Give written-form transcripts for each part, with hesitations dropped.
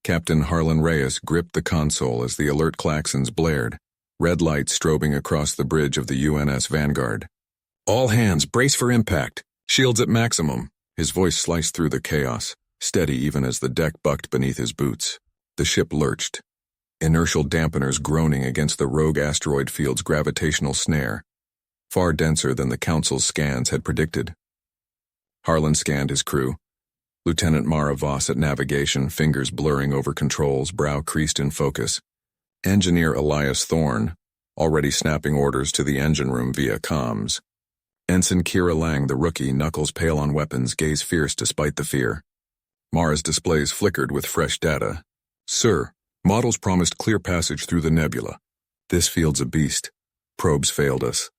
Captain Harlan Reyes gripped the console as the alert klaxons blared, red lights strobing across the bridge of the UNS Vanguard. "All hands, brace for impact. Shields at maximum." His voice sliced through the chaos, steady even as the deck bucked beneath his boots. The ship lurched, inertial dampeners groaning against the rogue asteroid field's gravitational snare, far denser than the Council's scans had predicted. Harlan scanned his crew. Lieutenant Mara Voss at navigation, fingers blurring over controls, brow creased in focus. Engineer Elias Thorne, already snapping orders to the engine room via comms. Ensign Kira Lang, the rookie, knuckles pale on weapons, gaze fierce despite the fear. Mara's displays flickered with fresh data. "Sir, models promised clear passage through the nebula. This field's a beast. Probes failed us."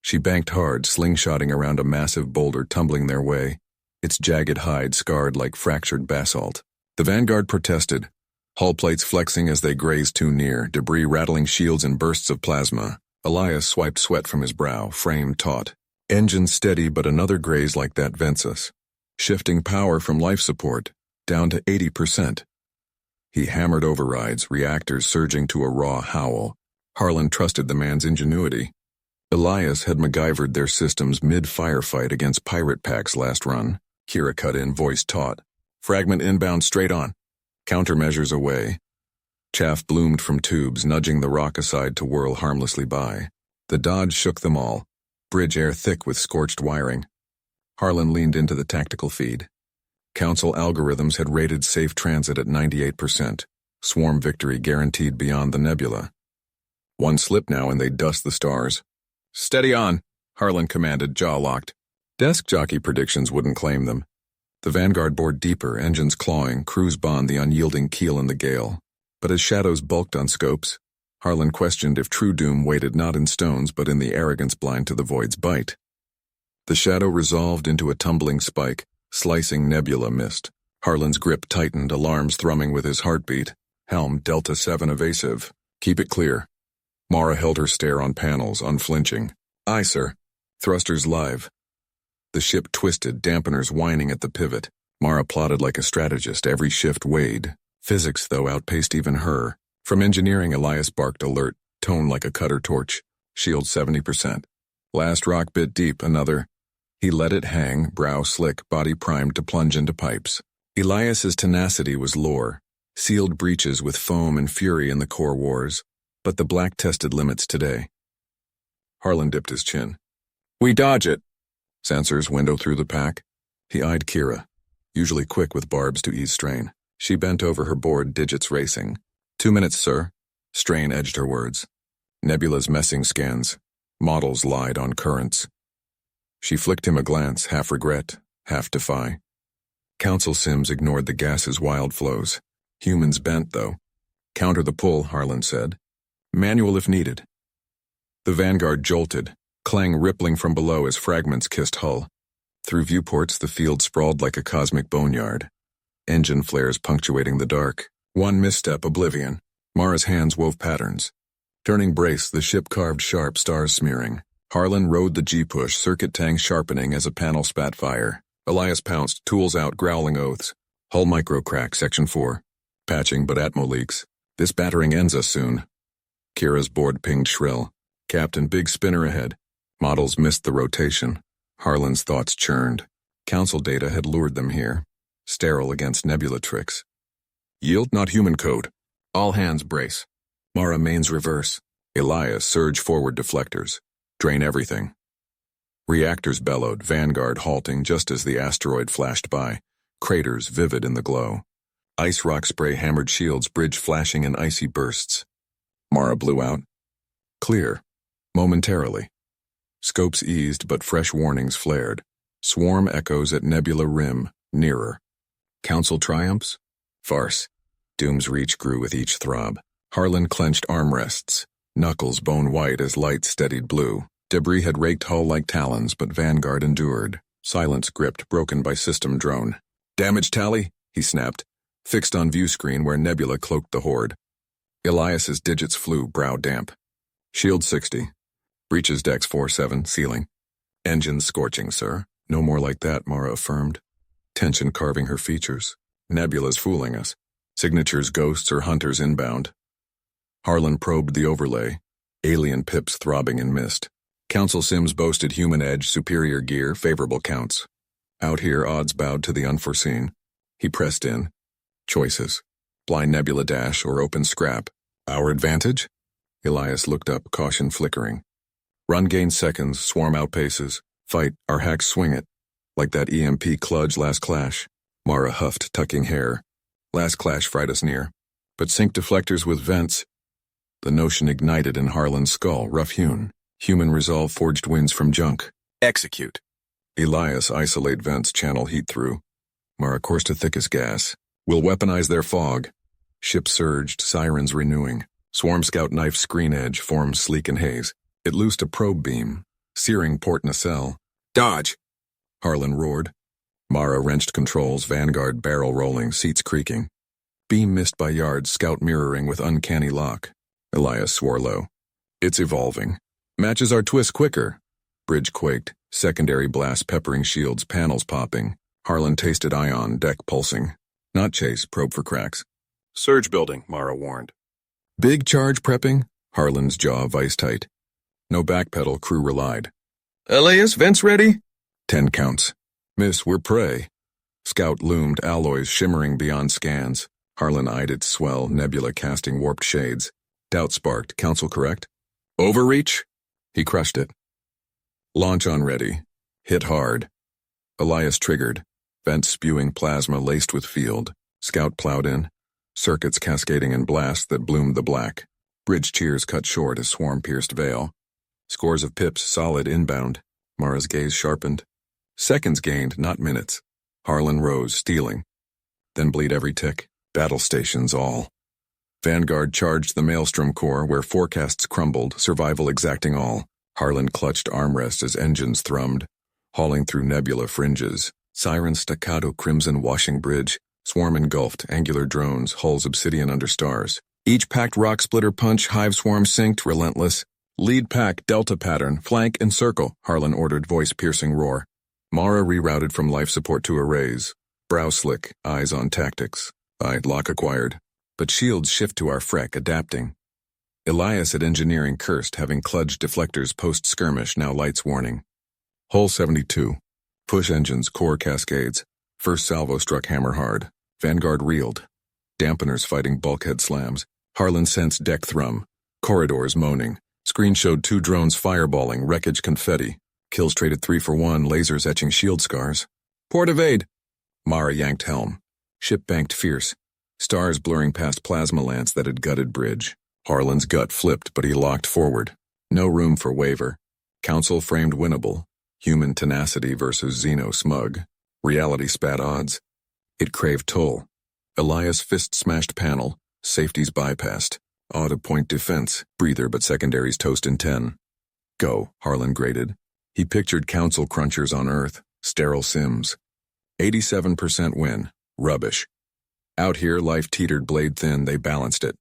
She banked hard, slingshotting around a massive boulder tumbling their way, its jagged hide scarred like fractured basalt. The Vanguard protested, hull plates flexing as they grazed too near, debris rattling shields in bursts of plasma. Elias swiped sweat from his brow, frame taut. Engine steady, but another graze like that vents us. Shifting power from life support, down to 80%. He hammered overrides, reactors surging to a raw howl. Harlan trusted the man's ingenuity. Elias had MacGyvered their systems mid-firefight against pirate packs last run. Kira cut in, voice taut. "Fragment inbound straight on. Countermeasures away." Chaff bloomed from tubes, nudging the rock aside to whirl harmlessly by. The dodge shook them all, bridge air thick with scorched wiring. Harlan leaned into the tactical feed. Council algorithms had rated safe transit at 98%, swarm victory guaranteed beyond the nebula. One slip now and they'd dust the stars. "Steady on," Harlan commanded, jaw locked. Desk jockey predictions wouldn't claim them. The Vanguard bored deeper, engines clawing, crews bond the unyielding keel in the gale. But as shadows bulked on scopes, Harlan questioned if true doom waited not in stones but in the arrogance blind to the void's bite. The shadow resolved into a tumbling spike, slicing nebula mist. Harlan's grip tightened, alarms thrumming with his heartbeat. Helm Delta 7 evasive. "Keep it clear." Mara held her stare on panels, unflinching. "Aye, sir." Thrusters live. The ship twisted, dampeners whining at the pivot. Mara plotted like a strategist, every shift weighed. Physics, though, outpaced even her. From engineering, Elias barked alert, tone like a cutter torch. Shield 70%. Last rock bit deep, another. He let it hang, brow slick, body primed to plunge into pipes. Elias's tenacity was lore. Sealed breaches with foam and fury in the core wars. But the black tested limits today. Harlan dipped his chin. "We dodge it." Sensors window through the pack. He eyed Kira, usually quick with barbs to ease strain. She bent over her board, digits racing. 2 minutes, sir." Strain edged her words. Nebula's messing scans. Models lied on currents. She flicked him a glance, half regret, half defy. Council sims ignored the gas's wild flows. Humans bent, though. "Counter the pull," Harlan said. "Manual if needed." The Vanguard jolted, clang rippling from below as fragments kissed hull. Through viewports, the field sprawled like a cosmic boneyard. Engine flares punctuating the dark. One misstep, oblivion. Mara's hands wove patterns. Turning brace, the ship carved sharp, stars smearing. Harlan rode the G-push, circuit tank sharpening as a panel spat fire. Elias pounced, tools out, growling oaths. Hull micro crack, section 4. Patching, but atmo leaks. This battering ends us soon. Kira's board pinged shrill. "Captain, big spinner ahead." Models missed the rotation. Harlan's thoughts churned. Council data had lured them here. Sterile against nebula tricks. "Yield, not human code." "All hands brace." Mara mains reverse. Elias surge forward deflectors. "Drain everything." Reactors bellowed, Vanguard halting just as the asteroid flashed by, craters vivid in the glow. Ice rock spray hammered shields, bridge flashing in icy bursts. Mara blew out. Clear. Momentarily. Scopes eased, but fresh warnings flared. Swarm echoes at nebula rim, nearer. Council triumphs? Farce. Doom's reach grew with each throb. Harlan clenched armrests, knuckles bone white as light steadied blue. Debris had raked hull like talons, but Vanguard endured. Silence gripped, broken by system drone. "Damage tally?" he snapped, fixed on view screen where nebula cloaked the horde. Elias's digits flew, brow damp. Shield 60. Breaches decks 4-7, ceiling. Engines scorching, sir. No more like that, Mara affirmed. Tension carving her features. Nebula's fooling us. Signatures, ghosts, or hunters inbound. Harlan probed the overlay. Alien pips throbbing in mist. Council sims boasted human edge, superior gear, favorable counts. Out here, odds bowed to the unforeseen. He pressed in. Choices. Blind nebula dash or open scrap. Our advantage? Elias looked up, caution flickering. Run gains seconds, swarm outpaces. Fight, our hacks swing it. Like that EMP kludge last clash. Mara huffed, tucking hair. Last clash fried us near. But sync deflectors with vents. The notion ignited in Harlan's skull, rough-hewn. Human resolve forged winds from junk. Execute. Elias isolate vents, channel heat through. Mara coursed to thickest gas. We'll weaponize their fog. Ship surged, sirens renewing. Swarm scout knife screen edge formed sleek in haze. It loosed a probe beam, searing port nacelle. Dodge! Harlan roared. Mara wrenched controls, Vanguard barrel rolling, seats creaking. Beam missed by yards, scout mirroring with uncanny lock. Elias swore low. It's evolving. Matches our twist quicker. Bridge quaked, secondary blast peppering shields, panels popping. Harlan tasted ion, deck pulsing. Not chase, probe for cracks. Surge building, Mara warned. Big charge prepping? Harlan's jaw vice-tight. No backpedal, crew relied. Elias, vents ready? 10 counts. Miss, we're prey. Scout loomed, alloys shimmering beyond scans. Harlan eyed its swell, nebula casting warped shades. Doubt sparked, counsel correct? Overreach? He crushed it. Launch on ready. Hit hard. Elias triggered. Vents spewing plasma laced with field. Scout plowed in. Circuits cascading in blasts that bloomed the black. Bridge cheers cut short as swarm pierced veil. Scores of pips solid inbound. Mara's gaze sharpened. Seconds gained, not minutes. Harlan rose, stealing. Then bleed every tick. Battle stations all. Vanguard charged the Maelstrom core where forecasts crumbled, survival exacting all. Harlan clutched armrest as engines thrummed, hauling through nebula fringes. Siren staccato crimson washing bridge. Swarm engulfed, angular drones, hulls obsidian under stars. Each packed rock splitter punch, hive swarm synced, relentless. Lead pack, delta pattern, flank and circle, Harlan ordered, voice-piercing roar. Mara rerouted from life support to arrays. Brow slick, eyes on tactics. Lock acquired. But shields shift to our freck, adapting. Elias at engineering cursed, having kludged deflectors post-skirmish, now lights warning. Hull 72. Push engines, core cascades. First salvo struck hammer hard. Vanguard reeled. Dampeners fighting bulkhead slams. Harlan sensed deck thrum. Corridors moaning. Screen showed 2 drones fireballing, wreckage confetti. Kills traded 3 for 1, lasers etching shield scars. Port evade! Mara yanked helm. Ship banked fierce. Stars blurring past plasma lance that had gutted bridge. Harlan's gut flipped, but he locked forward. No room for waver. Council framed winnable. Human tenacity versus Xeno smug. Reality spat odds. It craved toll. Elias fist smashed panel. Safeties bypassed. Auto-point defense. Breather but secondaries toast in 10. Go, Harlan grated. He pictured council crunchers on Earth. Sterile sims. 87% win. Rubbish. Out here, life teetered blade thin, they balanced it.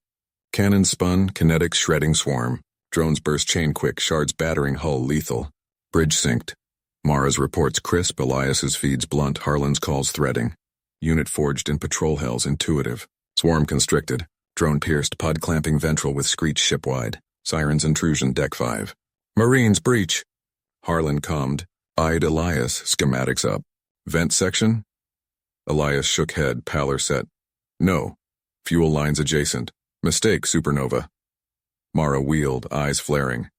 Cannon spun, kinetics shredding swarm. Drones burst chain quick, shards battering hull lethal. Bridge synced. Mara's reports crisp, Elias's feeds blunt, Harlan's calls threading. Unit forged in patrol hells intuitive. Swarm constricted. Drone pierced, pod clamping ventral with screech shipwide. Sirens intrusion deck 5. Marines breach. Harlan calmed. Eyed Elias, schematics up. Vent section? Elias shook head, pallor set. No. Fuel lines adjacent. Mistake, supernova. Mara wheeled, eyes flaring.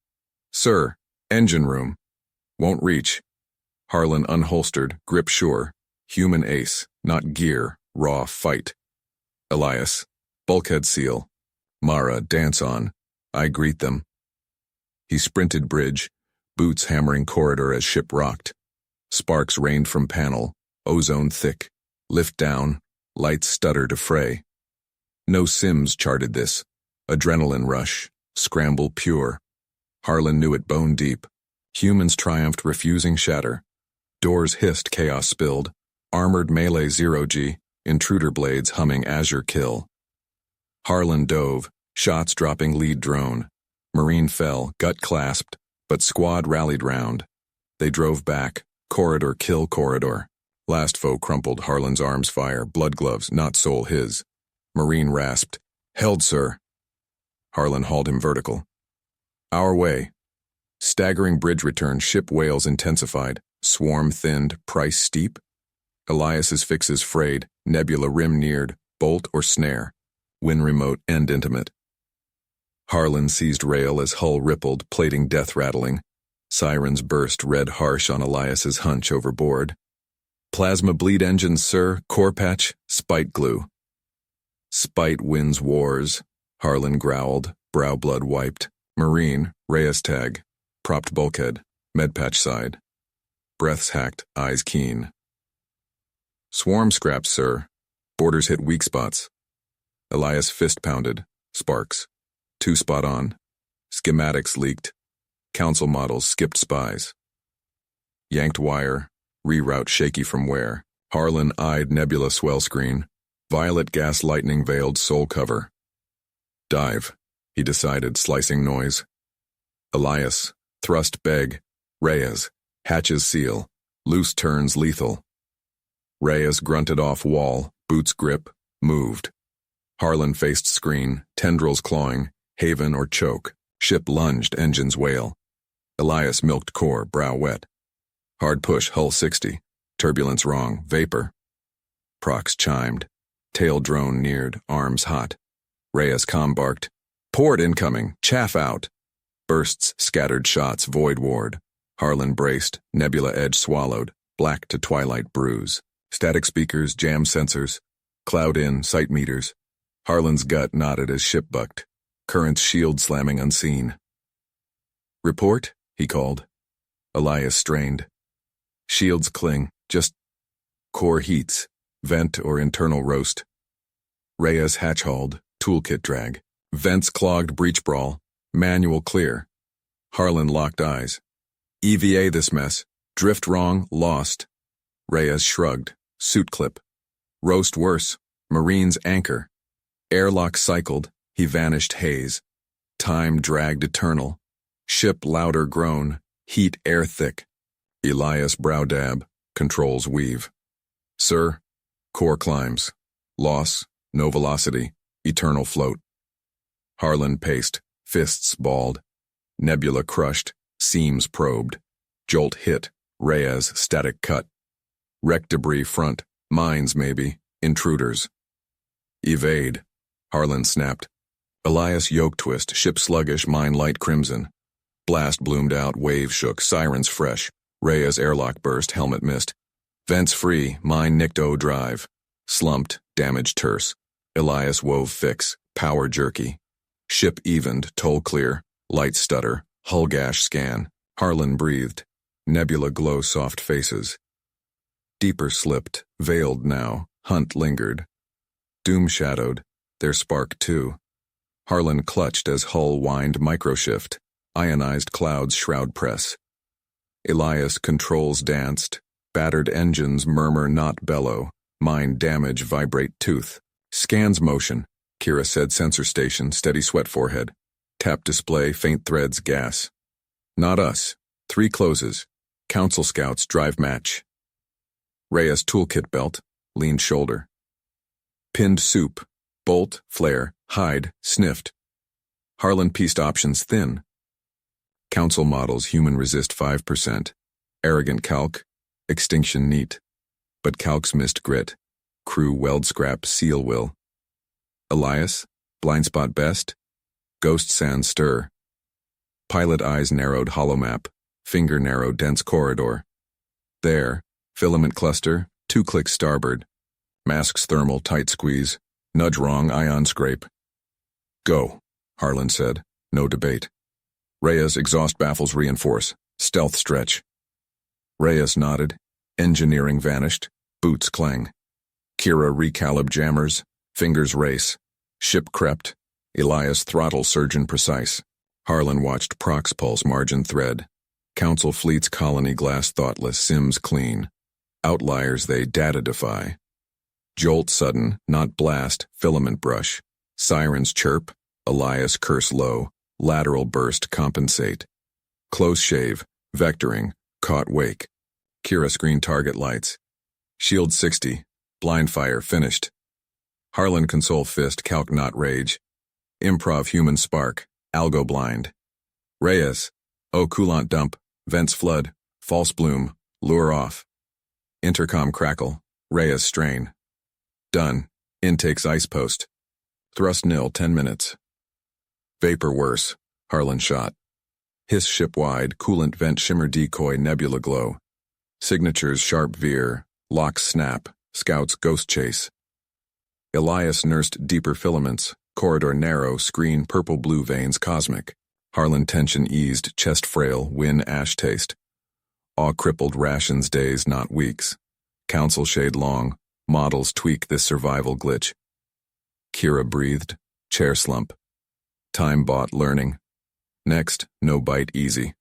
Sir, engine room. Won't reach. Harlan unholstered, grip sure. Human ace, not gear, raw fight. Elias, bulkhead seal. Mara, dance on. I greet them. He sprinted bridge, boots hammering corridor as ship rocked. Sparks rained from panel, ozone thick. Lift down, lights stutter to fray. No sims charted this. Adrenaline rush, scramble pure. Harlan knew it bone deep. Humans triumphed, refusing shatter. Doors hissed, chaos spilled. Armored melee 0G, intruder blades humming azure kill. Harlan dove, shots dropping lead drone. Marine fell, gut clasped, but squad rallied round. They drove back, corridor kill corridor. Last foe crumpled, Harlan's arms fire, blood gloves, not soul his. Marine rasped. Held, sir. Harlan hauled him vertical. Our way. Staggering bridge return, ship wails intensified. Swarm thinned, price steep. Elias's fixes frayed, nebula rim neared, bolt or snare. Win remote, end intimate. Harlan seized rail as hull rippled, plating death rattling. Sirens burst, red harsh on Elias's hunch overboard. Plasma bleed engines, sir, core patch, spite glue. Spite wins wars, Harlan growled, brow blood wiped. Marine, Reyes tag, propped bulkhead, medpatch side. Breaths hacked, eyes keen. Swarm scraps, sir. Borders hit weak spots. Elias fist pounded, sparks. 2 spot on. Schematics leaked. Council models skipped spies. Yanked wire, reroute shaky from where. Harlan eyed nebula swell screen. Violet gas lightning veiled soul cover. Dive, he decided, slicing noise. Elias, thrust beg. Reyes, hatches seal. Loose turns lethal. Reyes grunted off wall, boots grip, moved. Harlan faced screen, tendrils clawing, haven or choke. Ship lunged, engines wail. Elias milked core, brow wet. Hard push, hull 60. Turbulence wrong, vapor. Prox chimed. Tail drone neared, arms hot. Reyes comm barked. Port incoming, chaff out. Bursts, scattered shots, void ward. Harlan braced, nebula edge swallowed, black to twilight bruise. Static speakers, jam sensors. Cloud in, sight meters. Harlan's gut nodded as ship bucked. Current's shield slamming unseen. Report, he called. Elias strained. Shields cling, just core heats, vent or internal roast. Reyes hatch hauled, toolkit drag. Vents clogged, breach brawl. Manual clear. Harlan locked eyes. EVA this mess. Drift wrong, lost. Reyes shrugged. Suit clip. Roast worse. Marine's anchor. Airlock cycled. He vanished haze. Time dragged eternal. Ship louder groan. Heat air thick. Elias brow dab. Controls weave. Sir. Core climbs. Loss. No velocity. Eternal float. Harlan paced. Fists balled. Nebula crushed. Seams probed. Jolt hit. Reyes static cut. Wreck debris front. Mines maybe. Intruders. Evade. Harlan snapped. Elias yoke twist. Ship sluggish. Mine light crimson. Blast bloomed out. Wave shook. Sirens fresh. Reyes airlock burst. Helmet missed. Vents free. Mine nicked O drive. Slumped. Damage terse. Elias wove fix. Power jerky. Ship evened. Toll clear. Light stutter. Hull gash scan. Harlan breathed. Nebula glow soft faces. Deeper slipped. Veiled now. Hunt lingered. Doom shadowed. Their spark too. Harlan clutched as hull whined microshift. Ionized clouds shroud press. Elias controls danced. Battered engines murmur not bellow. Mine damage vibrate tooth. Scans motion. Kira said sensor station, steady sweat forehead. Tap display, faint threads, gas. Not us. 3 closes. Council scouts drive match. Reyes toolkit belt, leaned shoulder. Pinned soup, bolt, flare, hide, sniffed. Harlan pieced options thin. Council models human resist 5%. Arrogant calc, extinction neat. But calcs missed grit. Crew weld scrap, seal will. Elias, blind spot best. Ghost sand stir. Pilot eyes narrowed hollow map. Finger narrow dense corridor. There, filament cluster, 2 clicks starboard. Masks thermal tight squeeze. Nudge wrong ion scrape. Go, Harlan said. No debate. Reyes exhaust baffles reinforce. Stealth stretch. Reyes nodded. Engineering vanished. Boots clang. Kira recalib jammers. Fingers race. Ship crept. Elias throttle surgeon precise. Harlan watched Prox pulse margin thread. Council fleets colony glass thoughtless sims clean. Outliers they data defy. Jolt sudden, not blast, filament brush. Sirens chirp. Elias curse low. Lateral burst compensate. Close shave. Vectoring. Caught wake. Kira screen target lights. Shield 60. Blind fire finished. Harlan console fist, calc not rage. Improv human spark, algo blind. Reyes, oh coolant dump, vents flood, false bloom, lure off. Intercom crackle, Reyes strain. Done, intakes ice post. Thrust nil, 10 minutes. Vapor worse, Harlan shot. Hiss ship wide, coolant vent shimmer decoy nebula glow. Signatures sharp veer, locks snap, scouts ghost chase. Elias nursed deeper filaments, corridor narrow, screen purple-blue veins cosmic. Harlan tension eased, chest frail, win ash taste. Awe crippled rations days, not weeks. Council shade long, models tweak this survival glitch. Kira breathed, chair slump. Time bought learning. Next, no bite easy.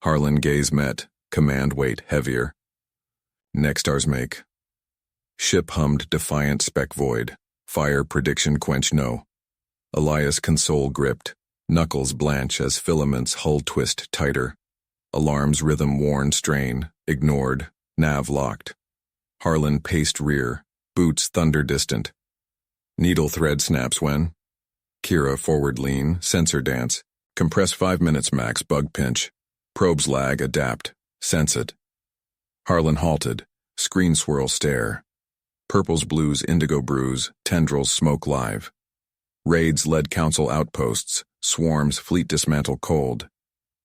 Harlan gaze met, command weight heavier. Next ours make. Ship hummed defiant spec void, fire prediction quench no. Elias console gripped, knuckles blanch as filaments hull twist tighter. Alarms rhythm worn strain, ignored, nav locked. Harlan paced rear, boots thunder distant. Needle thread snaps when. Kira forward lean, sensor dance. Compress 5 minutes max, bug pinch. Probes lag, adapt, sense it. Harlan halted, screen swirl stare. Purples blues indigo bruise, tendrils smoke live. Raids led council outposts, swarms fleet dismantle cold.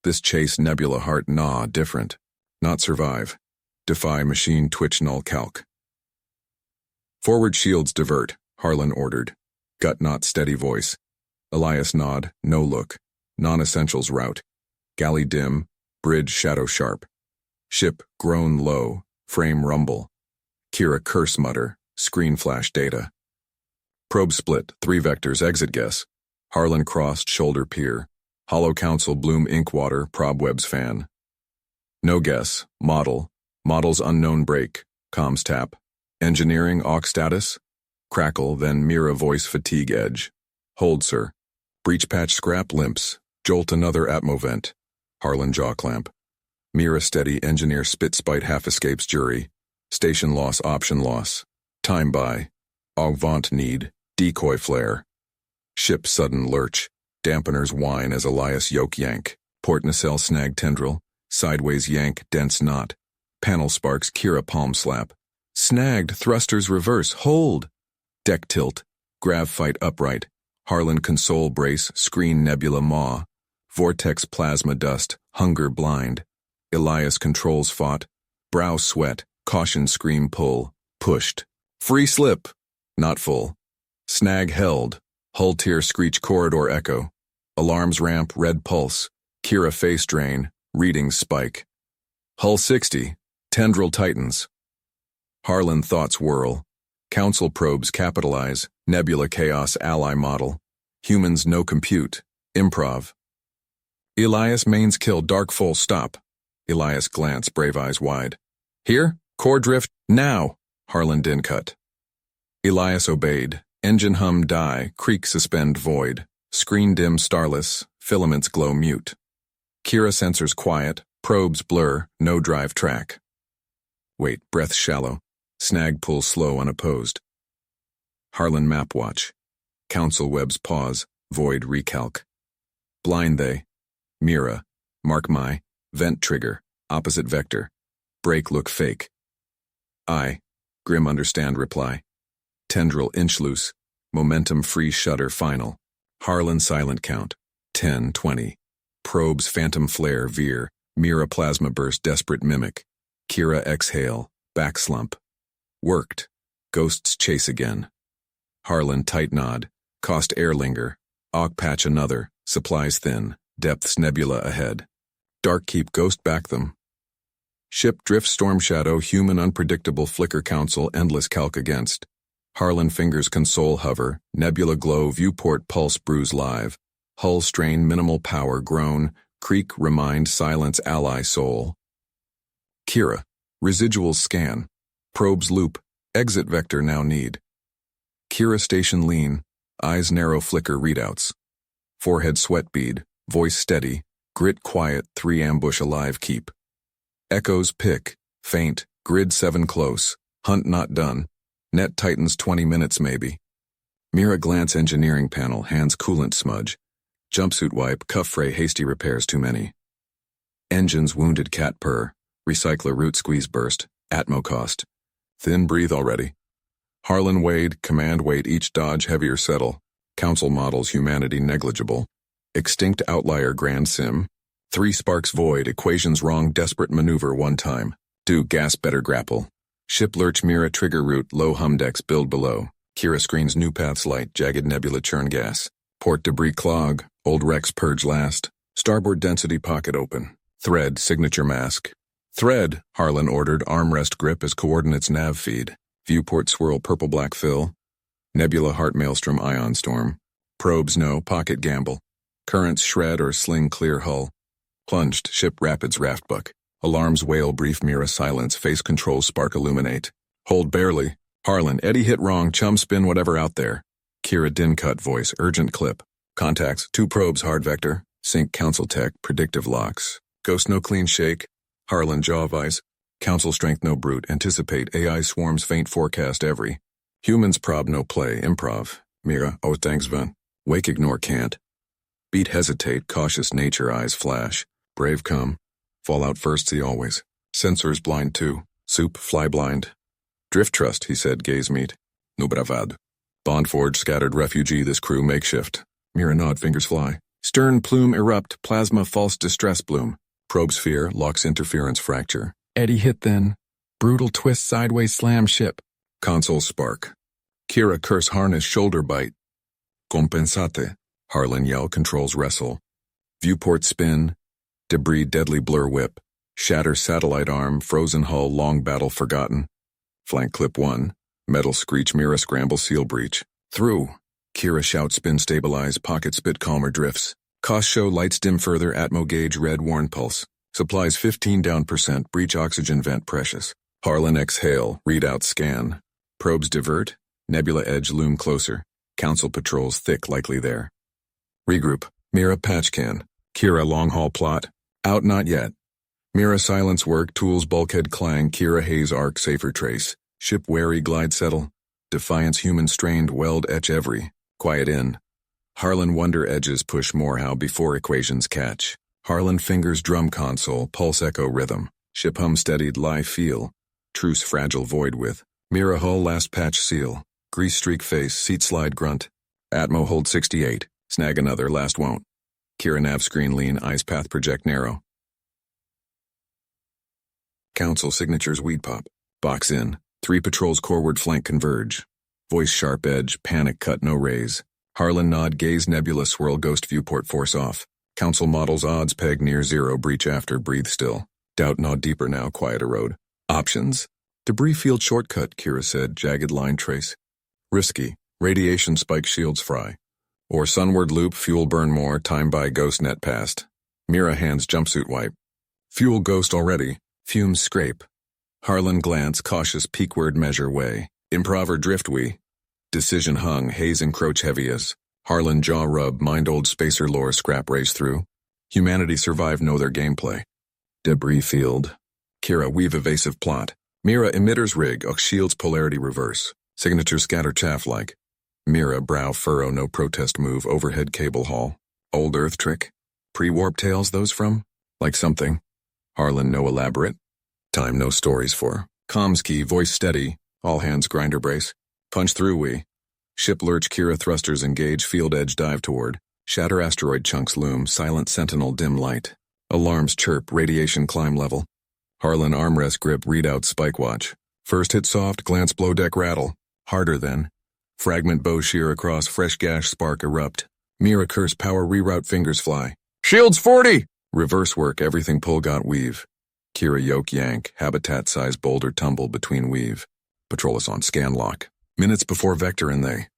This chase nebula heart gnaw different. Not survive. Defy machine twitch null calc. Forward shields divert, Harlan ordered. Gut not steady voice. Elias nod, no look. Non-essentials route. Galley dim, bridge shadow sharp. Ship groan low, frame rumble. Kira curse mutter, screen flash data. Probe split, 3 vectors exit guess. Harlan crossed shoulder peer. Hollow council bloom ink water, prob webs fan. No guess, model. Model's unknown break, comms tap. Engineering aux status. Crackle, then Mira voice fatigue edge. Hold sir. Breach patch scrap limps. Jolt another atmovent. Harlan jaw clamp. Mira steady engineer spit spite half escapes jury. Station loss option loss. Time by. Augvant need. Decoy flare. Ship sudden lurch. Dampeners whine as Elias yoke yank. Port nacelle snag tendril. Sideways yank dense knot. Panel sparks Kira palm slap. Snagged thrusters reverse. Hold. Deck tilt. Grav fight upright. Harlan console brace. Screen nebula maw. Vortex plasma dust. Hunger blind. Elias controls fought. Brow sweat. Caution scream pull. Pushed. Free slip. Not full. Snag held. Hull tier screech corridor echo. Alarms ramp red pulse. Kira face drain. Readings spike. Hull 60. Tendril tightens. Harlan thoughts whirl. Council probes capitalize. Nebula chaos ally model. Humans no compute. Improv. Elias mains kill dark full stop. Elias glance brave eyes wide. Here? Core drift, now! Harlan din cut. Elias obeyed. Engine hum die, creak suspend void. Screen dim starless, filaments glow mute. Kira sensors quiet, probes blur, no drive track. Wait, breath shallow. Snag pull slow unopposed. Harlan map watch. Council webs pause, void recalc. Blind they. Mira. Mark my. Vent trigger. Opposite vector. Break look fake. I. Grim understand reply. Tendril inch loose. Momentum free shutter final. Harlan silent count. 10, 20. Probes phantom flare veer. Mira plasma burst desperate mimic. Kira exhale. Back slump. Worked. Ghosts chase again. Harlan tight nod. Cost air linger. Aug patch another. Supplies thin. Depths nebula ahead. Dark keep ghost back them. Ship drift storm shadow human unpredictable flicker council endless calc against. Harlan fingers console hover. Nebula glow viewport pulse bruise live. Hull strain minimal power groan. Creak remind silence ally soul. Kira. Residuals scan. Probes loop. Exit vector now need. Kira station lean. Eyes narrow flicker readouts. Forehead sweat bead. Voice steady. Grit quiet 3 ambush alive keep. Echoes pick. Faint. Grid 7 close. Hunt not done. Net tightens 20 minutes maybe. Mira glance engineering panel, hands coolant smudge. Jumpsuit wipe, cuff fray, hasty repairs too many. Engines wounded cat purr. Recycler root squeeze burst. Atmo cost. Thin breathe already. Harlan Wade, command weight each dodge heavier settle. Council models humanity negligible. Extinct outlier grand sim. 3 sparks void, equations wrong, desperate maneuver one time. Do gas better grapple. Ship lurch Mira trigger route, low humdex build below. Kira screens new paths light, jagged nebula churn gas. Port debris clog, old Rex purge last. Starboard density pocket open. Thread, signature mask. Thread, Harlan ordered, armrest grip as coordinates nav feed. Viewport swirl purple black fill. Nebula heart maelstrom ion storm. Probes no, pocket gamble. Currents shred or sling clear hull. Plunged, ship rapids raft buck. Alarms wail brief Mira silence, face control spark illuminate. Hold barely. Harlan, Eddie hit wrong, chum spin whatever out there. Kira din cut voice, urgent clip. Contacts, 2 probes hard vector. Sync council tech, predictive locks. Ghost no clean shake. Harlan jaw vice. Council strength no brute, anticipate AI swarms faint forecast every. Humans prob no play, improv. Mira, oh thanks Van. Wake ignore can't. Beat hesitate, cautious nature eyes flash. Brave come. Fallout first see always. Sensors blind too. Soup fly blind. Drift trust, he said, gaze meet. No bravad. Bond forge scattered refugee this crew makeshift. Mira nod fingers fly. Stern plume erupt, plasma false distress bloom. Probe sphere, locks interference fracture. Eddie hit then. Brutal twist sideways slam ship. Console spark. Kira curse harness shoulder bite. Compensate. Harlan yell controls wrestle. Viewport spin. Debris deadly blur whip. Shatter satellite arm, frozen hull long battle forgotten. Flank clip 1. Metal screech Mira scramble seal breach. Through. Kira shout spin stabilize pocket spit calmer drifts. Cost show lights dim further atmo gauge red warn pulse. Supplies 15 down percent breach oxygen vent precious. Harlan exhale readout scan. Probes divert. Nebula edge loom closer. Council patrols thick likely there. Regroup. Mira patch can. Kira long haul plot. Out not yet. Mira silence work tools bulkhead clang Kira haze arc safer trace. Ship wary glide settle. Defiance human strained weld etch every. Quiet in. Harlan wonder edges push more how before equations catch. Harlan fingers drum console pulse echo rhythm. Ship hum steadied lie feel. Truce fragile void with. Mira hull last patch seal. Grease streak face seat slide grunt. Atmo hold 68. Snag another last won't. Kira nav screen lean eyes path project narrow. Council signatures weed pop. Box in. 3 patrols coreward flank converge. Voice sharp edge, panic cut no raise. Harlan nod gaze nebula swirl ghost viewport force off. Council models odds peg near 0 breach after breathe still. Doubt nod deeper now quiet erode. Options. Debris field shortcut, Kira said, jagged line trace. Risky. Radiation spike shields fry. Or sunward loop fuel burn more time by ghost net past. Mira hands jumpsuit wipe. Fuel ghost already. Fumes scrape. Harlan glance cautious peakward measure way. Improver drift we. Decision hung haze encroach heaviest. Harlan jaw rub mind old spacer lore scrap race through. Humanity survive know their gameplay. Debris field. Kira weave evasive plot. Mira emitters rig shields polarity reverse. Signature scatter chaff like. Mira brow furrow no protest move overhead cable haul. Old earth trick. Pre-warp tales those from? Like something. Harlan no elaborate. Time no stories for. Comms key voice steady. All hands grinder brace. Punch through we. Ship lurch Kira thrusters engage field edge dive toward. Shatter asteroid chunks loom silent sentinel dim light. Alarms chirp radiation climb level. Harlan armrest grip readout spike watch. First hit soft glance blow deck rattle. Harder then. Fragment bow shear across fresh gash spark erupt. Mira curse power reroute fingers fly. Shields 40! Reverse work everything pull got weave. Kira yoke yank habitat size boulder tumble between weave. Patrol us on scan lock. Minutes before vector and they.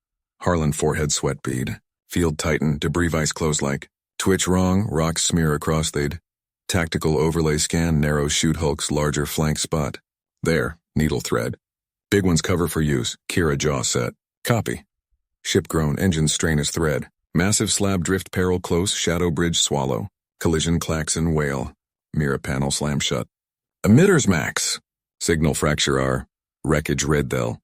Harlan forehead sweat bead. Field tighten debris vice close like. Twitch wrong rocks smear across they'd. Tactical overlay scan narrow shoot hulks larger flank spot. There, needle thread. Big ones cover for use, Kira jaw set. Copy. Ship groan engine strain as thread. Massive slab drift peril close shadow bridge swallow. Collision klaxon whale. Mira panel slam shut. Emitters max. Signal fracture R. Wreckage red thel.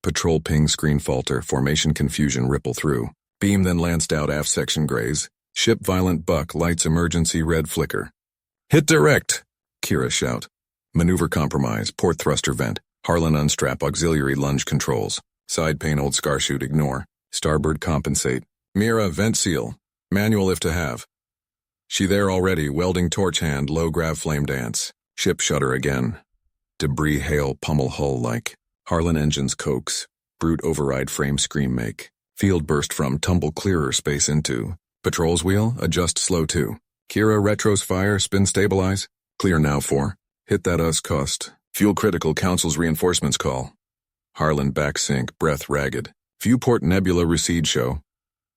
Patrol ping screen falter, formation confusion ripple through. Beam then lanced out aft section graze. Ship violent buck, lights emergency red flicker. Hit direct! Kira shout. Maneuver compromise, port thruster vent. Harlan unstrap auxiliary lunge controls. Side pane old scar shoot ignore. Starboard compensate. Mira vent seal. Manual if to have. She there already, welding torch hand, low grav flame dance. Ship shutter again. Debris hail pummel hull like. Harlan engines coax. Brute override frame scream make. Field burst from tumble clearer space into. Patrol's wheel, adjust slow to. Kira retros fire, spin stabilize. Clear now 4. Hit that us cost. Fuel critical, council's reinforcements call. Harlan back sink, breath ragged. Viewport nebula recede show.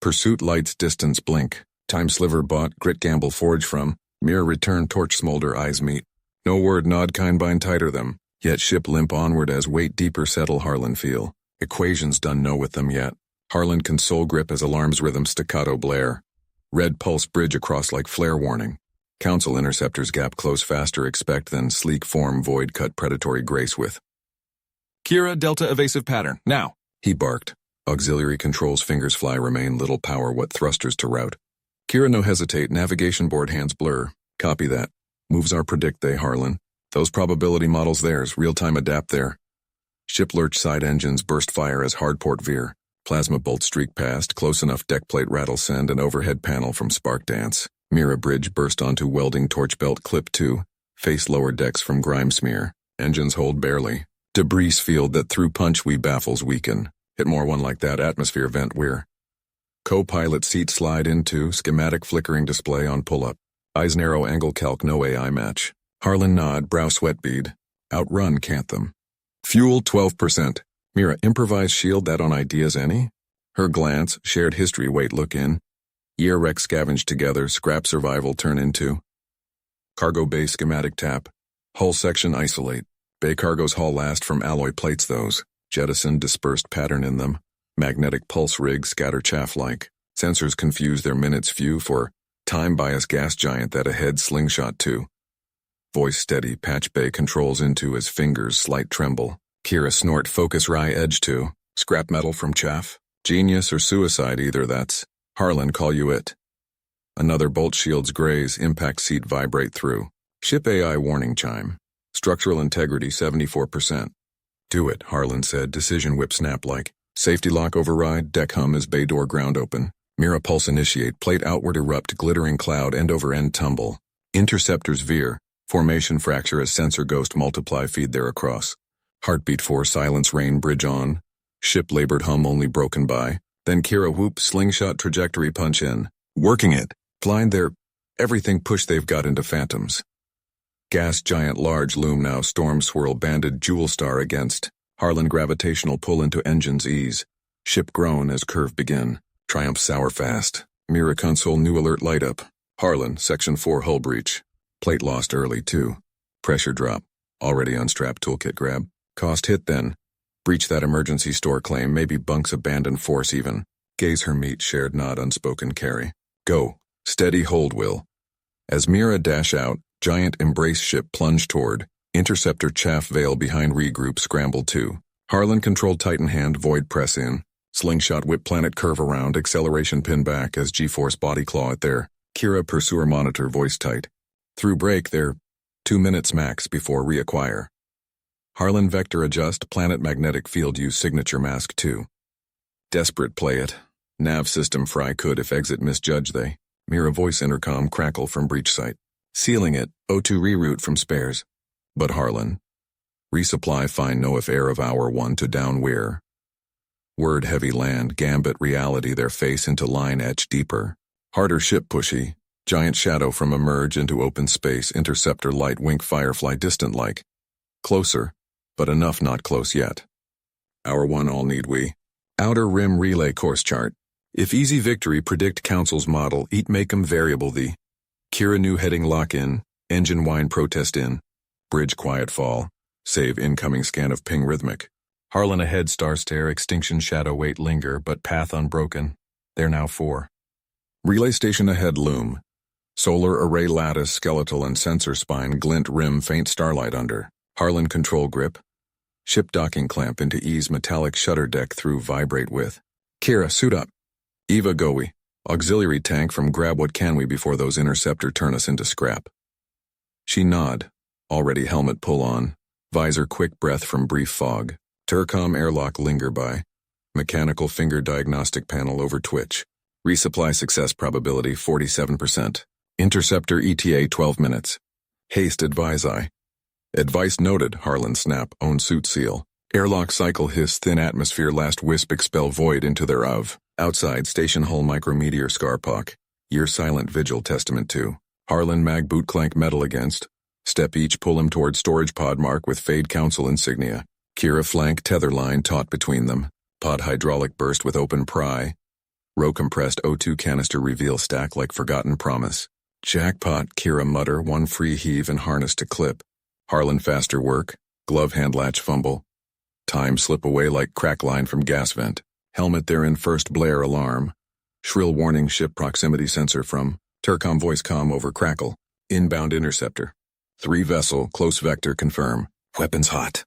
Pursuit lights distance blink. Time sliver bought, grit gamble forge from. Mirror return torch smolder eyes meet. No word nod kind bind tighter them. Yet ship limp onward as weight deeper settle Harlan feel. Equations done know with them yet. Harlan console grip as alarms rhythm staccato blare. Red pulse bridge across like flare warning. Council interceptors gap close faster expect than sleek form void cut predatory grace with. Kira delta evasive pattern, now, he barked. Auxiliary controls fingers fly remain little power what thrusters to route. Kira no hesitate, navigation board hands blur. Copy that. Moves are predict they Harlan. Those probability models theirs, real-time adapt there. Ship lurch side engines burst fire as hardport veer. Plasma bolt streak past, close enough deck plate rattle send an overhead panel from spark dance. Mira bridge burst onto welding torch belt clip 2. Face lower decks from grime smear. Engines hold barely. Debris field that through punch we baffles weaken. Hit more one like that atmosphere vent weir. Co-pilot seat slide into, schematic flickering display on pull-up. Eyes narrow angle calc no AI match. Harlan nod, brow sweat bead. Outrun can't them. Fuel 12%. Mira improvise shield that on ideas any? Her glance, shared history wait look in. Year wreck scavenge together, scrap survival turn into. Cargo bay schematic tap. Hull section isolate. Bay cargo's hull last from alloy plates those. Jettison dispersed pattern in them. Magnetic pulse rig scatter chaff like. Sensors confuse their minutes few for time bias gas giant that ahead slingshot to. Voice steady, patch bay controls into as fingers slight tremble. Kira snort focus rye edge to. Scrap metal from chaff. Genius or suicide either that's. Harlan call you it. Another bolt shields graze, impact seat vibrate through. Ship AI warning chime. Structural integrity 74%. Do it, Harlan said, decision whip snap like. Safety lock override, deck hum as bay door ground open. Mira pulse initiate, plate outward erupt, glittering cloud end over end tumble. Interceptors veer. Formation fracture as sensor ghost multiply feed there across. Heartbeat 4 silence rain bridge on. Ship labored hum only broken by. Then Kira whoop slingshot trajectory punch in. Working it. Blind there. Everything push they've got into phantoms. Gas giant large loom now storm swirl banded jewel star against. Harlan gravitational pull into engines ease. Ship groan as curve begin. Triumph sour fast. Mira console new alert light up. Harlan, section 4 hull breach. Plate lost early too. Pressure drop. Already unstrapped toolkit grab. Cost hit then. Breach that emergency store claim, maybe bunks abandoned force even. Gaze her meet, shared nod unspoken carry. Go. Steady hold will. As Mira dash out, giant embrace ship plunge toward. Interceptor chaff veil behind regroup scramble to. Harlan controlled Titan hand void press in. Slingshot whip planet curve around, acceleration pin back as G-force body claw it there. Kira pursuer monitor voice tight. Through break there. 2 minutes max before reacquire. Harlan vector adjust, planet magnetic field use signature mask 2. Desperate play it. Nav system fry could if exit misjudge they. Mira voice intercom crackle from breach site. Sealing it, O2 reroute from spares. But Harlan. Resupply find no if air of hour 1 to down weir. Word heavy land, gambit reality their face into line etch deeper. Harder ship pushy. Giant shadow from emerge into open space, interceptor light wink firefly distant like. Closer. But enough not close yet. Hour 1 all need we. Outer rim relay course chart. If easy victory predict council's model, eat make 'em variable the. Kira new heading lock in, engine whine protest in. Bridge quiet fall. Save incoming scan of ping rhythmic. Harlan ahead star stare extinction shadow wait linger but path unbroken. They're now 4. Relay station ahead loom. Solar array lattice skeletal and sensor spine glint rim faint starlight under. Harlan control grip. Ship docking clamp into E's metallic shutter deck through vibrate with. Kira, suit up. Eva, go we. Auxiliary tank from grab what can we before those interceptor turn us into scrap. She nod. Already helmet pull on. Visor quick breath from brief fog. Turcom airlock linger by. Mechanical finger diagnostic panel over twitch. Resupply success probability 47%. Interceptor ETA 12 minutes. Haste advise I. Advice noted, Harlan snap, own suit seal. Airlock cycle hiss thin atmosphere last wisp expel void into their of. Outside station hull micrometeor scarpock. Year silent vigil testament to. Harlan mag boot clank metal against. Step each pull him toward storage pod mark with fade council insignia. Kira flank tether line taut between them. Pod hydraulic burst with open pry. Row compressed O2 canister reveal stack like forgotten promise. Jackpot, Kira mutter, one free heave and harness to clip. Harlan faster work, glove hand latch fumble. Time slip away like crack line from gas vent. Helmet therein first blare alarm. Shrill warning ship proximity sensor from. Turcom voice comm over crackle. Inbound interceptor. 3 vessel, close vector confirm. Weapons hot.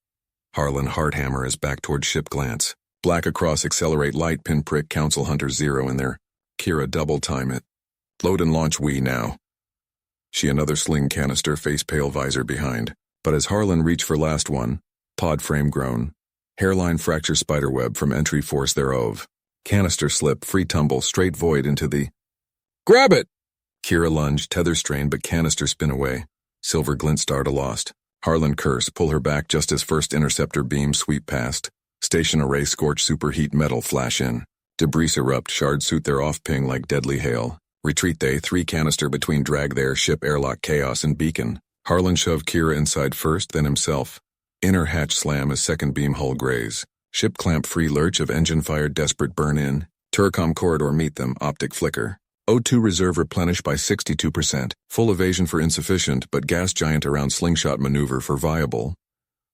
Harlan hardhammer is back toward ship glance. Black across accelerate light pinprick council hunter 0 in there. Kira double time it. Load and launch we now. She another sling canister face pale visor behind. But as Harlan reach for last one, pod frame groan. Hairline fracture spiderweb from entry force thereof. Canister slip free tumble straight void into the. Grab it! Kira lunge tether strain but canister spin away. Silver glint start alost. Harlan curse pull her back just as first interceptor beam sweep past. Station array scorch superheat metal flash in. Debris erupt shard suit their off ping like deadly hail. Retreat they 3 canister between drag their ship airlock chaos and beacon. Harlan shove Kira inside first then himself. Inner hatch slam as second beam hull graze. Ship clamp free lurch of engine fired desperate burn in. Turcom corridor meet them optic flicker. O2 reserve replenish by 62%. Full evasion for insufficient but gas giant around slingshot maneuver for viable.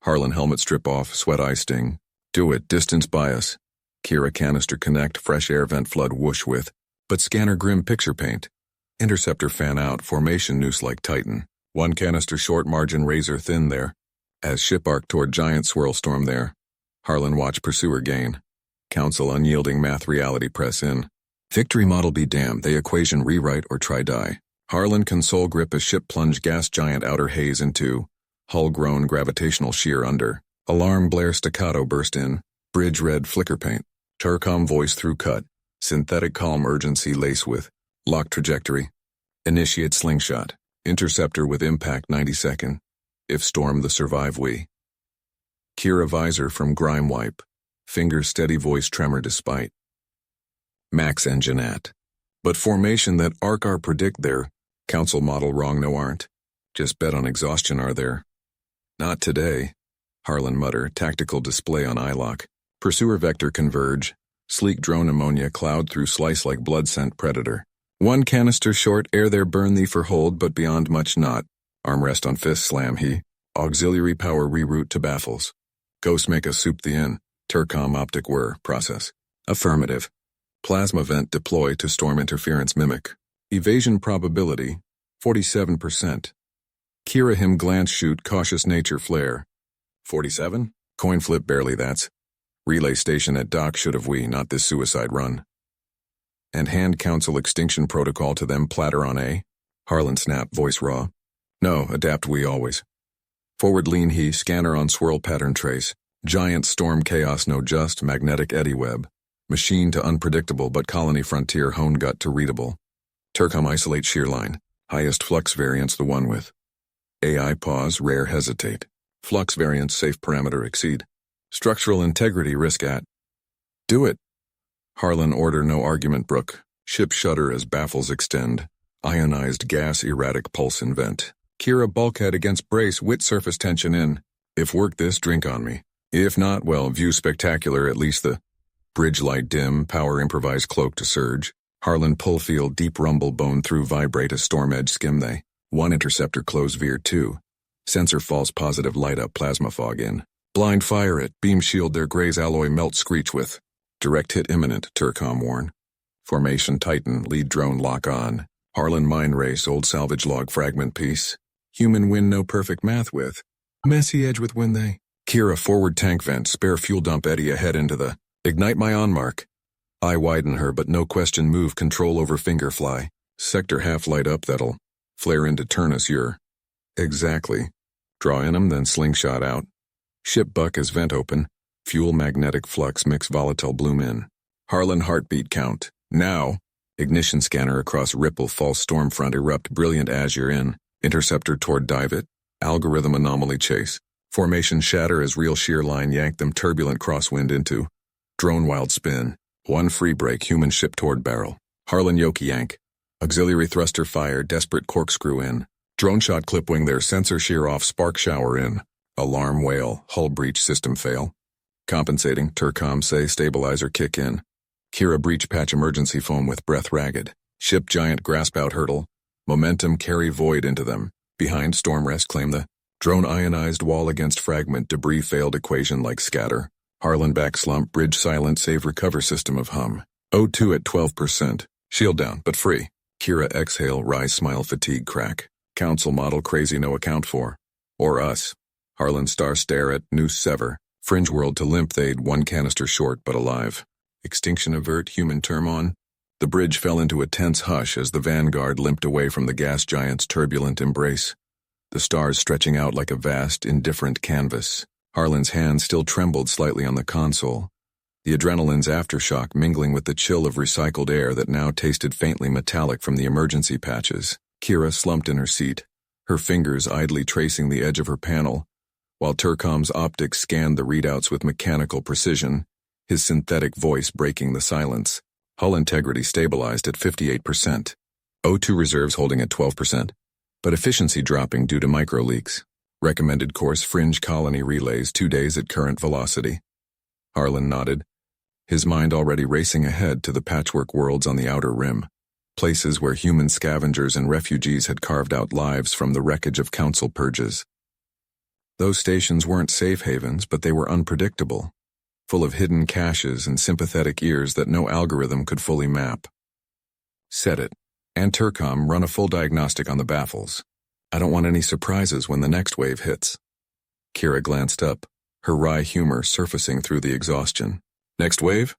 Harlan helmet strip off sweat eye sting. Do it distance bias. Kira canister connect fresh air vent flood whoosh with. But scanner grim picture paint. Interceptor fan out formation noose like Titan. 1 canister short margin razor thin there. As ship arc toward giant swirl storm there. Harlan watch pursuer gain. Council unyielding math reality press in. Victory model be damned they equation rewrite or try die. Harlan console grip as ship plunge gas giant outer haze into. Hull groan gravitational shear under. Alarm blare staccato burst in. Bridge red flicker paint. Turcom voice through cut. Synthetic calm urgency lace with. Lock trajectory. Initiate slingshot. Interceptor with impact 92nd. If storm the survive we. Kira visor from grime wipe. Fingers steady voice tremor despite. Max engine at. But formation that arc are predict there. Council model wrong no aren't. Just bet on exhaustion are there. Not today. Harlan mutter tactical display on eyelock. Pursuer vector converge. Sleek drone ammonia cloud through slice like blood scent predator. 1 canister short air there burn thee for hold but beyond much not. Armrest on fist slam he. Auxiliary power reroute to baffles. Ghost make a soup the in. Turcom optic whir process. Affirmative. Plasma vent deploy to storm interference mimic. Evasion probability 47%. Kira him glance shoot cautious nature flare. 47? Coin flip barely that's. Relay station at dock should have we not this suicide run. And hand council extinction protocol to them platter on A. Harlan snap voice raw. No, adapt we always. Forward lean he scanner on swirl pattern trace. Giant storm chaos no just magnetic eddy web. Machine to unpredictable but colony frontier hone gut to readable. Turcom isolate shear line. Highest flux variance the one with. AI pause rare hesitate. Flux variance safe parameter exceed. Structural integrity risk at. Do it. Harlan order no argument brook. Ship shudder as baffles extend. Ionized gas erratic pulse invent. Kira bulkhead against brace wit surface tension in. If work this drink on me. If not well view spectacular at least the. Bridge light dim power improvise cloak to surge. Harlan pull field deep rumble bone through vibrate a storm edge skim they. 1 interceptor close veer 2. Sensor false positive light up plasma fog in. Blind fire it, beam shield their graze alloy melt screech with. Direct hit imminent, Turcom warn. Formation Titan, lead drone lock on. Harlan mine race, old salvage log fragment piece. Human win no perfect math with. Messy edge with when they. Kira, forward tank vent, spare fuel dump eddy ahead into the ignite my on mark. I widen her, but no question move control over fingerfly. Sector half light up, that'll flare into turn us your. Exactly. Draw in 'em, then slingshot out. Ship buck as vent open. Fuel magnetic flux mix volatile bloom in. Harlan heartbeat count. Now. Ignition scanner across ripple false stormfront erupt brilliant azure in. Interceptor toward dive it. Algorithm anomaly chase. Formation shatter as real shear line yank them turbulent crosswind into. Drone wild spin. One free break human ship toward barrel. Harlan yoke yank. Auxiliary thruster fire desperate corkscrew in. Drone shot clip wing their sensor shear off spark shower in. Alarm whale, hull breach system fail. Compensating, Turcom say stabilizer kick in. Kira breach patch emergency foam with breath ragged. Ship giant grasp out hurdle. Momentum carry void into them. Behind storm rest claim the drone ionized wall against fragment debris failed equation like scatter. Harlan back slump bridge silent save recover system of hum. O2 at 12%. Shield down, but free. Kira exhale rise smile fatigue crack. Council model crazy no account for. Or us. Harlan star stare at noose sever. Fringe world to limp they'd one canister short but alive. Extinction avert human term on. The bridge fell into a tense hush as the vanguard limped away from the gas giant's turbulent embrace. The stars stretching out like a vast, indifferent canvas. Harlan's hand still trembled slightly on the console. The adrenaline's aftershock mingling with the chill of recycled air that now tasted faintly metallic from the emergency patches. Kira slumped in her seat, her fingers idly tracing the edge of her panel, while Turcom's optics scanned the readouts with mechanical precision, his synthetic voice breaking the silence. Hull integrity stabilized at 58%. O2 reserves holding at 12%, but efficiency dropping due to microleaks. Recommended course fringe colony relays 2 days at current velocity. Harlan nodded, his mind already racing ahead to the patchwork worlds on the outer rim, places where human scavengers and refugees had carved out lives from the wreckage of council purges. Those stations weren't safe havens, but they were unpredictable, full of hidden caches and sympathetic ears that no algorithm could fully map. Set it, and Turcom run a full diagnostic on the baffles. I don't want any surprises when the next wave hits. Kira glanced up, her wry humor surfacing through the exhaustion. Next wave?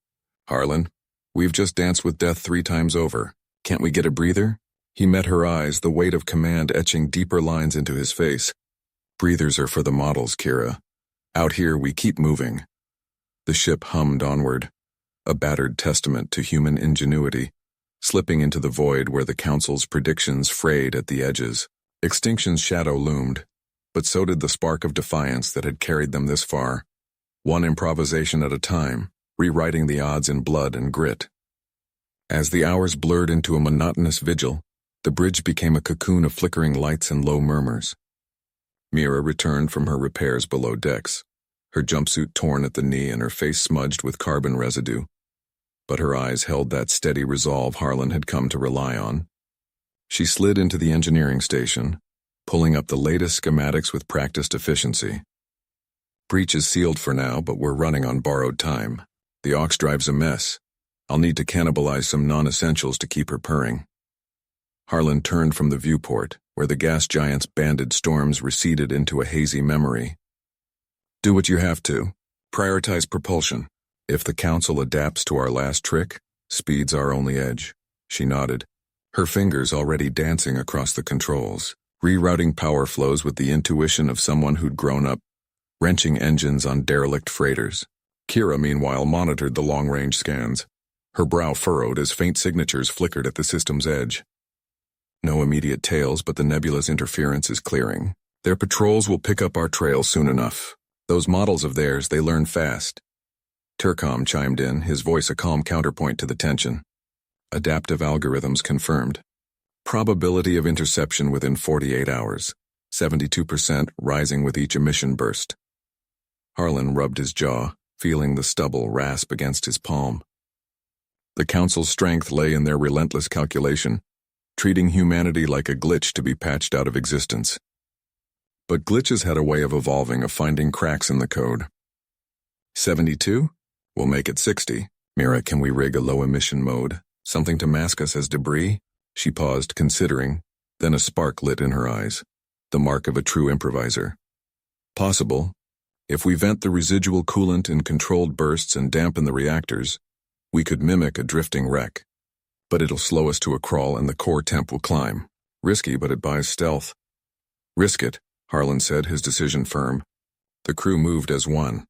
Harlan, we've just danced with death 3 times over. Can't we get a breather? He met her eyes, the weight of command etching deeper lines into his face. Breathers are for the models, Kira. Out here we keep moving. The ship hummed onward, a battered testament to human ingenuity, slipping into the void where the council's predictions frayed at the edges. Extinction's shadow loomed, but so did the spark of defiance that had carried them this far, one improvisation at a time, rewriting the odds in blood and grit. As the hours blurred into a monotonous vigil, the bridge became a cocoon of flickering lights and low murmurs. Mira returned from her repairs below decks, her jumpsuit torn at the knee and her face smudged with carbon residue. But her eyes held that steady resolve Harlan had come to rely on. She slid into the engineering station, pulling up the latest schematics with practiced efficiency. Breach is sealed for now, but we're running on borrowed time. The aux drive's a mess. I'll need to cannibalize some non-essentials to keep her purring. Harlan turned from the viewport, where the gas giant's banded storms receded into a hazy memory. Do what you have to. Prioritize propulsion. If the council adapts to our last trick, speed's our only edge. She nodded, her fingers already dancing across the controls, rerouting power flows with the intuition of someone who'd grown up, wrenching engines on derelict freighters. Kira, meanwhile, monitored the long-range scans, her brow furrowed as faint signatures flickered at the system's edge. No immediate tails, but the nebula's interference is clearing. Their patrols will pick up our trail soon enough. Those models of theirs, they learn fast. Turcom chimed in, his voice a calm counterpoint to the tension. Adaptive algorithms confirmed. Probability of interception within 48 hours. 72% rising with each emission burst. Harlan rubbed his jaw, feeling the stubble rasp against his palm. The council's strength lay in their relentless calculation, treating humanity like a glitch to be patched out of existence. But glitches had a way of evolving, of finding cracks in the code. 72? We'll make it 60. Mira, can we rig a low-emission mode? Something to mask us as debris? She paused, considering, then a spark lit in her eyes, the mark of a true improviser. Possible, If we vent the residual coolant in controlled bursts and dampen the reactors, we could mimic a drifting wreck. But it'll slow us to a crawl and the core temp will climb. Risky, but it buys stealth. Risk it, Harlan said, his decision firm. The crew moved as one,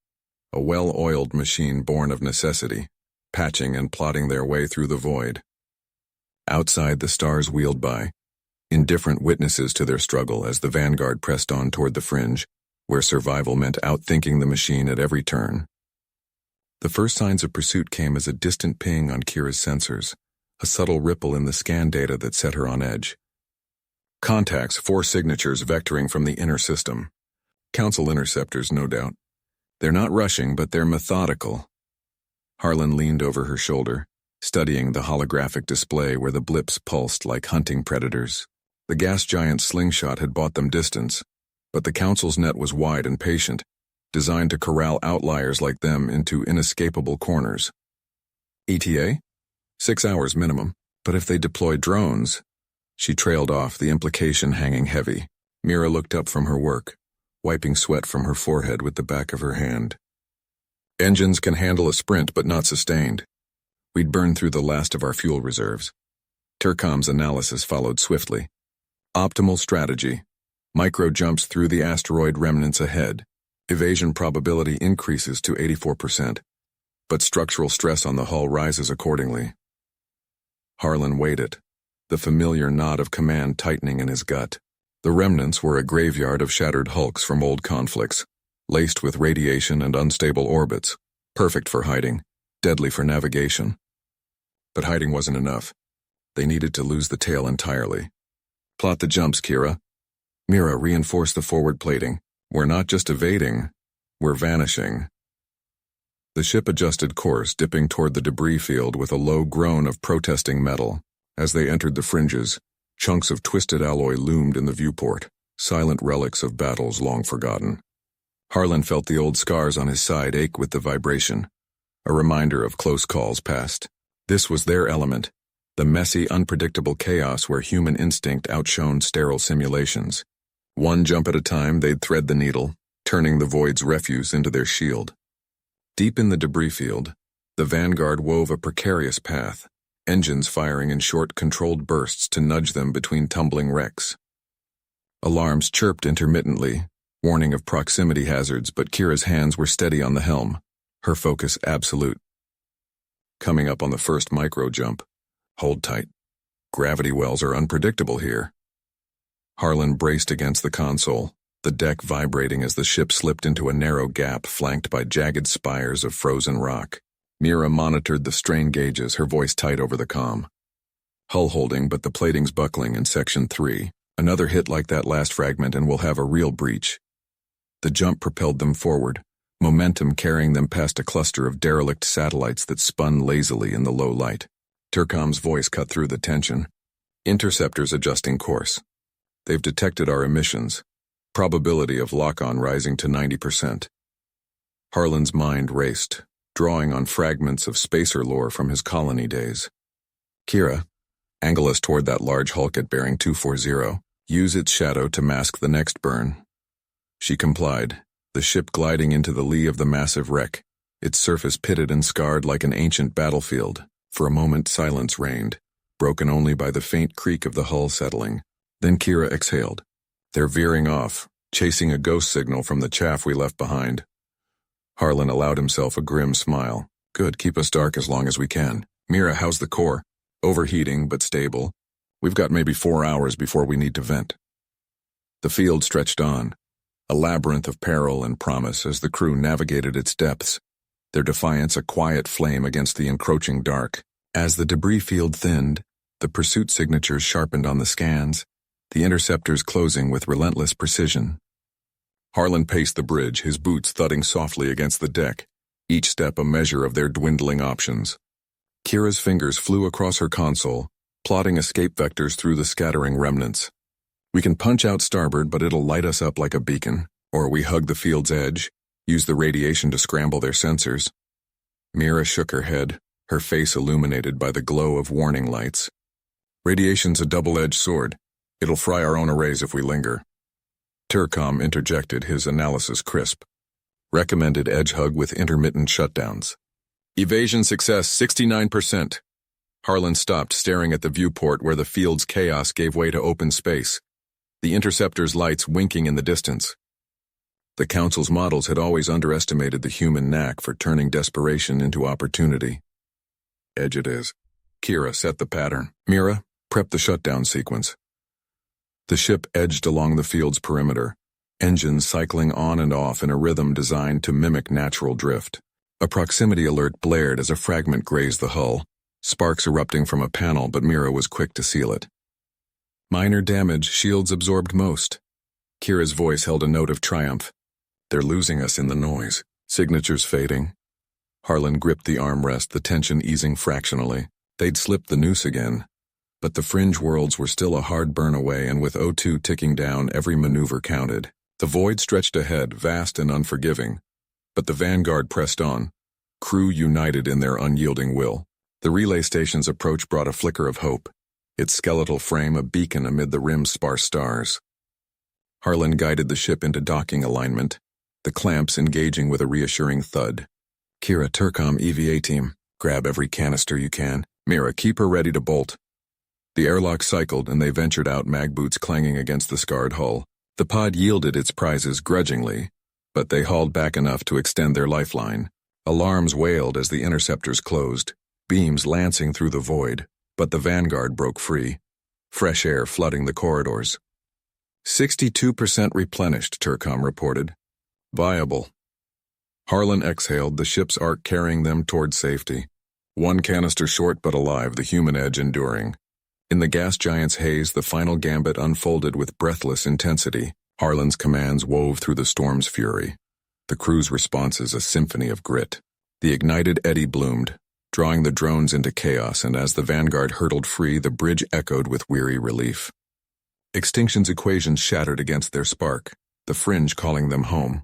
a well-oiled machine born of necessity, patching and plodding their way through the void. Outside, the stars wheeled by, indifferent witnesses to their struggle as the vanguard pressed on toward the fringe, where survival meant outthinking the machine at every turn. The first signs of pursuit came as a distant ping on Kira's sensors, a subtle ripple in the scan data that set her on edge. Contacts, 4 signatures vectoring from the inner system. Council interceptors, no doubt. They're not rushing, but they're methodical. Harlan leaned over her shoulder, studying the holographic display where the blips pulsed like hunting predators. The gas giant's slingshot had bought them distance, but the Council's net was wide and patient, designed to corral outliers like them into inescapable corners. ETA? 6 hours minimum, but if they deploy drones... She trailed off, the implication hanging heavy. Mira looked up from her work, wiping sweat from her forehead with the back of her hand. Engines can handle a sprint, but not sustained. We'd burned through the last of our fuel reserves. Turcom's analysis followed swiftly. Optimal strategy. Micro jumps through the asteroid remnants ahead. Evasion probability increases to 84%, but structural stress on the hull rises accordingly. Harlan weighed it, the familiar knot of command tightening in his gut. The remnants were a graveyard of shattered hulks from old conflicts, laced with radiation and unstable orbits, perfect for hiding, deadly for navigation. But hiding wasn't enough. They needed to lose the tail entirely. Plot the jumps, Kira. Mira, reinforce the forward plating. We're not just evading, we're vanishing. The ship adjusted course, dipping toward the debris field with a low groan of protesting metal. As they entered the fringes, chunks of twisted alloy loomed in the viewport, silent relics of battles long forgotten. Harlan felt the old scars on his side ache with the vibration, a reminder of close calls past. This was their element, the messy, unpredictable chaos where human instinct outshone sterile simulations. One jump at a time, they'd thread the needle, turning the void's refuse into their shield. Deep in the debris field, the vanguard wove a precarious path, engines firing in short, controlled bursts to nudge them between tumbling wrecks. Alarms chirped intermittently, warning of proximity hazards, but Kira's hands were steady on the helm, her focus absolute. Coming up on the first micro jump. Hold tight. Gravity wells are unpredictable here. Harlan braced against the console, the deck vibrating as the ship slipped into a narrow gap flanked by jagged spires of frozen rock. Mira monitored the strain gauges, her voice tight over the comm. Hull holding, but the plating's buckling in Section 3. Another hit like that last fragment and we'll have a real breach. The jump propelled them forward, momentum carrying them past a cluster of derelict satellites that spun lazily in the low light. Turcom's voice cut through the tension. Interceptors adjusting course. They've detected our emissions. Probability of lock-on rising to 90%. Harlan's mind raced, drawing on fragments of spacer lore from his colony days. Kira, angle us toward that large hulk at bearing 240. Use its shadow to mask the next burn. She complied, the ship gliding into the lee of the massive wreck, its surface pitted and scarred like an ancient battlefield. For a moment silence reigned, broken only by the faint creak of the hull settling. Then Kira exhaled. They're veering off, chasing a ghost signal from the chaff we left behind. Harlan allowed himself a grim smile. Good, keep us dark as long as we can. Mira, how's the core? Overheating, but stable. We've got maybe 4 hours before we need to vent. The field stretched on, a labyrinth of peril and promise as the crew navigated its depths, their defiance a quiet flame against the encroaching dark. As the debris field thinned, the pursuit signatures sharpened on the scans, the interceptors closing with relentless precision. Harlan paced the bridge, his boots thudding softly against the deck, each step a measure of their dwindling options. Kira's fingers flew across her console, plotting escape vectors through the scattering remnants. We can punch out starboard, but it'll light us up like a beacon, or we hug the field's edge, use the radiation to scramble their sensors. Mira shook her head, her face illuminated by the glow of warning lights. Radiation's a double-edged sword. It'll fry our own arrays if we linger. Turcom interjected, his analysis crisp. Recommended edge hug with intermittent shutdowns. Evasion success 69%. Harlan stopped, staring at the viewport where the field's chaos gave way to open space, the interceptor's lights winking in the distance. The Council's models had always underestimated the human knack for turning desperation into opportunity. Edge it is. Kira set the pattern. Mira, prep the shutdown sequence. The ship edged along the field's perimeter, engines cycling on and off in a rhythm designed to mimic natural drift. A proximity alert blared as a fragment grazed the hull, sparks erupting from a panel, but Mira was quick to seal it. Minor damage, shields absorbed most. Kira's voice held a note of triumph. They're losing us in the noise. Signatures fading. Harlan gripped the armrest, the tension easing fractionally. They'd slipped the noose again. But the fringe worlds were still a hard burn away, and with O2 ticking down, every maneuver counted. The void stretched ahead, vast and unforgiving. But the Vanguard pressed on, crew united in their unyielding will. The relay station's approach brought a flicker of hope, its skeletal frame a beacon amid the rim's sparse stars. Harlan guided the ship into docking alignment, the clamps engaging with a reassuring thud. Kira, Turcom, EVA team, grab every canister you can. Mira, keep her ready to bolt. The airlock cycled, and they ventured out, mag boots clanging against the scarred hull. The pod yielded its prizes grudgingly, but they hauled back enough to extend their lifeline. Alarms wailed as the interceptors closed, beams lancing through the void, but the Vanguard broke free, fresh air flooding the corridors. 62% replenished, Turcom reported. Viable. Harlan exhaled, the ship's arc carrying them toward safety. One canister short but alive, the human edge enduring. In the gas giant's haze, the final gambit unfolded with breathless intensity. Harlan's commands wove through the storm's fury. The crew's responses a symphony of grit. The ignited eddy bloomed, drawing the drones into chaos, and as the Vanguard hurtled free, the bridge echoed with weary relief. Extinction's equations shattered against their spark, the fringe calling them home.